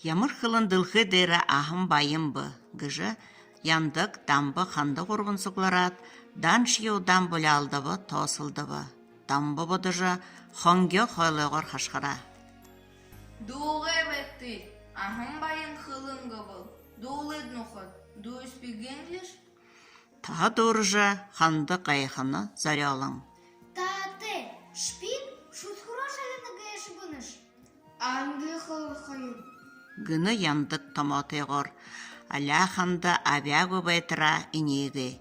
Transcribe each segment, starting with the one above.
Ямыр хылын дылхы дері ахым байым бы. Гыжы яндык дамбы ханды құрғын сұқларат, дан шиудан бөлі алдыбы, тосылдыбы. Дамбы бұдыжы хонгё хойлығыр хашқыра. Дулы бетти, ахым байын хылын гыбыл. Дулы днухат, дуыс бігенлеш? Таға дұрыжы ханды қайықыны зарялың. Таты, шпин, шутхура шалыны гайшы бұныш. Анды хыл хайым. Гыны яндык томотыгор, аля ханды абягу байтыра инеги.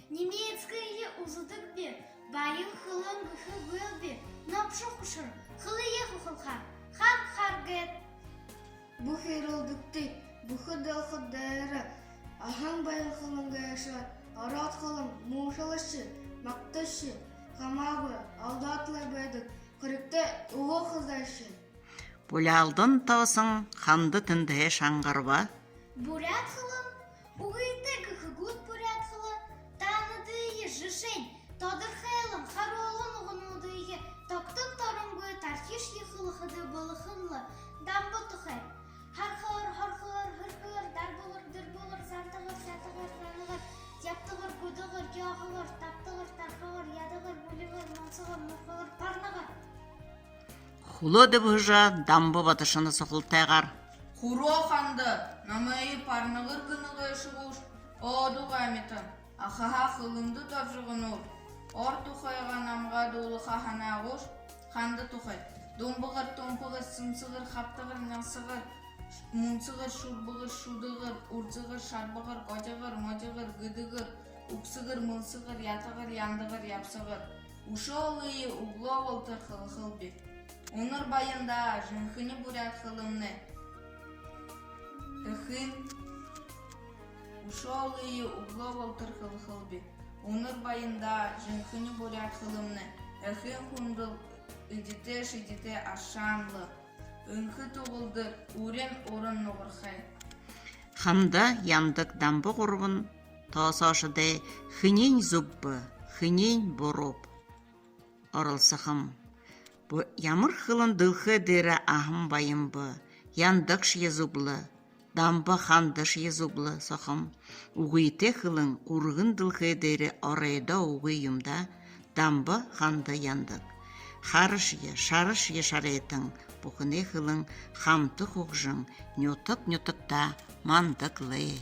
Немецкая узудык бе, байын хылын гыхы был бе, напшы хушыр, хылы еху хылхар, хар гэт. Бу херылдыкты, бу хыдал хыдайры, ахым байын хылын гайшы, арат хылын мушалышы, мақташы, хамабы, алдатлы байдык, кырыкты уғы хыздайшы. Бұлялдын таусын ханды тіндіге шаңғырба. Бурят хылын, уғыйты гыхы гуд бурят хылы, таныдыйы жышень, тодыр хайлын, харолын ұғынудыйы, топтын торынгы тархиш ехылы хыды былы хылы, дамбы тұхай. Хархыр, хырхыр, дар бұғыр, дыр бұғыр, сантығыр, сатығыр, санығыр, яптығыр, гудығыр, яғығыр, таптығыр, тархығыр, ядығыр, бөлігір, мансығыр, мұқығыр, парнығыр. Хулы дыбыжа дамбы батышыны сұқылтайғар. Хуро ханды, намайы парнығыр гынығы шығуш, оду ғаметін, ахаха хылынды таржығынур. Ор тұхайға намға долы хаханағуш, ханды тұхай. Домбығыр, томпығыр, сымсығыр, хаптығыр, насығыр, мұнсығыр, шурбығыр, шудығыр, урцығыр, шарбығыр, қожығыр, можығыр, гыдығыр, ұқсығыр, мұнсығыр, ятығыр, яндығыр, япсығыр. Ушы олыйы угло олтыр хыл бек. Оныр байында жынхыны бурят хылымны. Эхын ушы олыйы угло олтыр хыл бек. Оныр байында жынхыны бурят хылымны. Эхын хундыл идите ашанлы. Үнхі туғылдыр, урен орын нұғырхай. Ханда яндык дамбы құрбын тосашыды хынен зуббы, хынен бұрып. Орылсықым. Ямыр хылын дылхы дері ахым байымбы, яндык шие зублы, дамбы ханды шие зублы сақым. Уғыйте хылын урғын дылхы дері орайда уғыйымда, дамбы ханды яндык. Харышие, шарышие шаретің, бұқыне хылын хамты құқжың, нютық-нютықта мандықлы.